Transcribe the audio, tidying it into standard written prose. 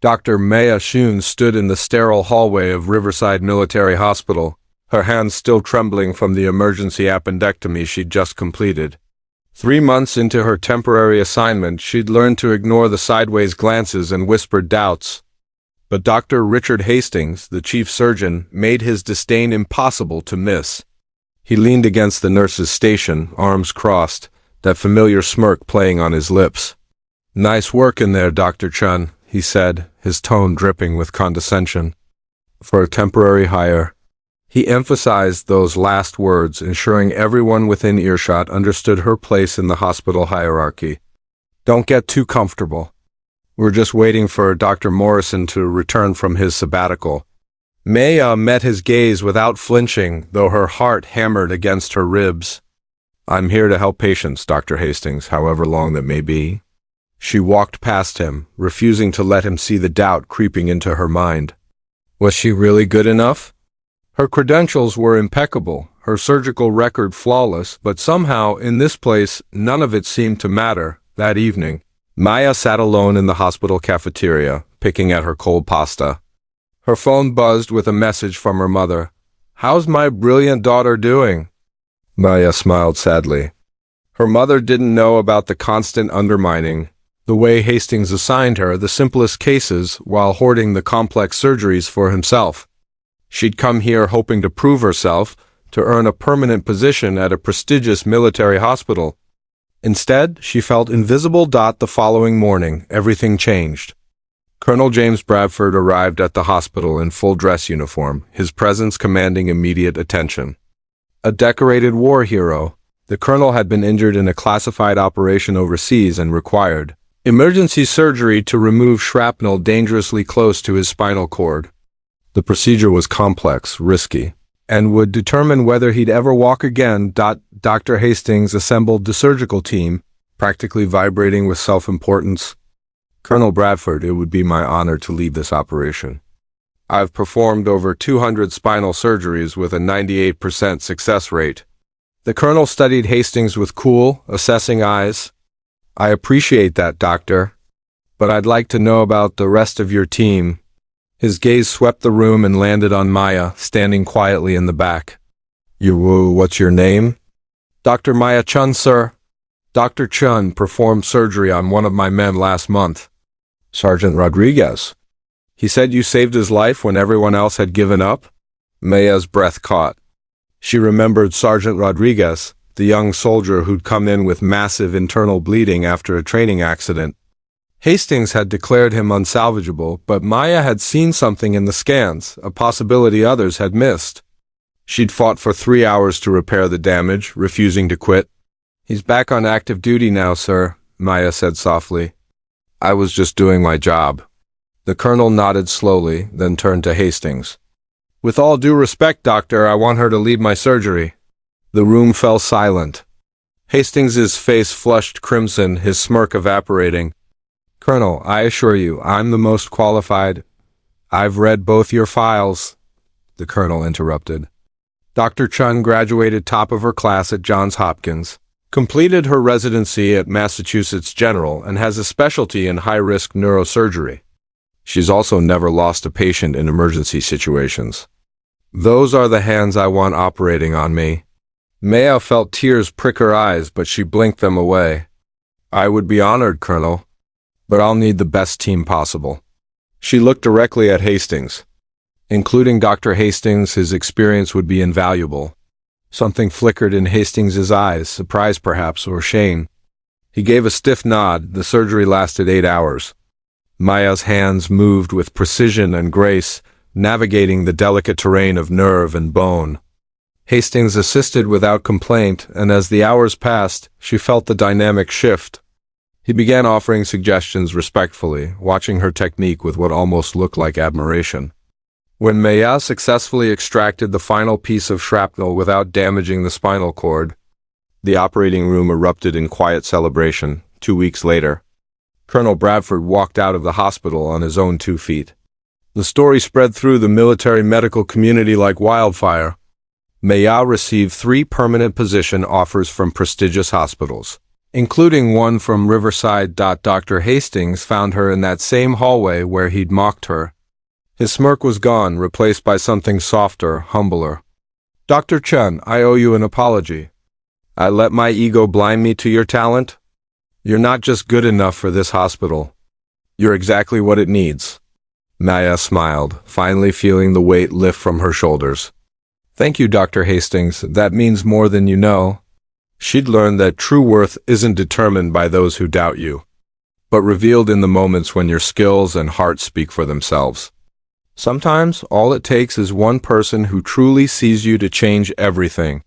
Dr. Maya Shun stood in the sterile hallway of Riverside Military Hospital, her hands still trembling from the emergency appendectomy she'd just completed. 3 months into her temporary assignment, she'd learned to ignore the sideways glances and whispered doubts. But Dr. Richard Hastings, the chief surgeon, made his disdain impossible to miss. He leaned against the nurse's station, arms crossed, that familiar smirk playing on his lips. "Nice work in there, Dr. Chun," he said, his tone dripping with condescension. "For a temporary hire." He emphasized those last words, ensuring everyone within earshot understood her place in the hospital hierarchy. "Don't get too comfortable. We're just waiting for Dr. Morrison to return from his sabbatical." Maya met his gaze without flinching, though her heart hammered against her ribs. "I'm here to help patients, Dr. Hastings, however long that may be." She walked past him, refusing to let him see the doubt creeping into her mind. Was she really good enough? Her credentials were impeccable, her surgical record flawless, but somehow, in this place, none of it seemed to matter. That evening, Maya sat alone in the hospital cafeteria, picking at her cold pasta. Her phone buzzed with a message from her mother. "How's my brilliant daughter doing?" Maya smiled sadly. Her mother didn't know about the constant undermining, the way Hastings assigned her the simplest cases while hoarding the complex surgeries for himself. She'd come here hoping to prove herself, to earn a permanent position at a prestigious military hospital. Instead, she felt invisible. The following morning, everything changed. Colonel James Bradford arrived at the hospital in full dress uniform, his presence commanding immediate attention. A decorated war hero, the colonel had been injured in a classified operation overseas and required emergency surgery to remove shrapnel dangerously close to his spinal cord. The procedure was complex, risky, and would determine whether he'd ever walk again. Dr. Hastings assembled the surgical team, practically vibrating with self-importance. "Colonel Bradford, it would be my honor to lead this operation. I've performed over 200 spinal surgeries with a 98% success rate." The colonel studied Hastings with cool, assessing eyes. "I appreciate that, doctor, but I'd like to know about the rest of your team." His gaze swept the room and landed on Maya, standing quietly in the back. What's your name?" "Dr. Maya Chun, sir." "Dr. Chun performed surgery on one of my men last month." "Sergeant Rodriguez. He said you saved his life when everyone else had given up?" Maya's breath caught. She remembered Sergeant Rodriguez, the young soldier who'd come in with massive internal bleeding after a training accident. Hastings had declared him unsalvageable, but Maya had seen something in the scans, a possibility others had missed. She'd fought for 3 hours to repair the damage, refusing to quit. "He's back on active duty now, sir," Maya said softly. "I was just doing my job." The colonel nodded slowly, then turned to Hastings. "With all due respect, doctor, I want her to lead my surgery." The room fell silent. Hastings's face flushed crimson, his smirk evaporating. "Colonel, I assure you, I'm the most qualified." "I've read both your files," the colonel interrupted. Dr. Chun graduated top of her class at Johns Hopkins, completed her residency at Massachusetts General, and has a specialty in high-risk neurosurgery. She's also never lost a patient in emergency situations. Those are the hands I want operating on me. Maya felt tears prick her eyes, but she blinked them away. "I would be honored, Colonel, but I'll need the best team possible." She looked directly at Hastings. Including Dr. Hastings, his experience would be invaluable. Something flickered in Hastings's eyes, surprise perhaps, or shame. He gave a stiff nod. The surgery lasted 8 hours. Maya's hands moved with precision and grace, navigating the delicate terrain of nerve and bone. Hastings assisted without complaint, and as the hours passed, she felt the dynamic shift. He began offering suggestions respectfully, watching her technique with what almost looked like admiration. When Maya successfully extracted the final piece of shrapnel without damaging the spinal cord, the operating room erupted in quiet celebration. 2 weeks later, Colonel Bradford walked out of the hospital on his own 2 feet. The story spread through the military medical community like wildfire. Maya received 3 permanent position offers from prestigious hospitals. including one from Riverside. Dr. Hastings found her in that same hallway where he'd mocked her. His smirk was gone, replaced by something softer, humbler. Dr. Chen, I owe you an apology. I let my ego blind me to your talent. You're not just good enough for this hospital. You're exactly what it needs. Maya smiled, finally feeling the weight lift from her shoulders. Thank you, Dr. Hastings. That means more than you know. She'd learned that true worth isn't determined by those who doubt you, but revealed in the moments when your skills and heart speak for themselves. Sometimes all it takes is one person who truly sees you to change everything.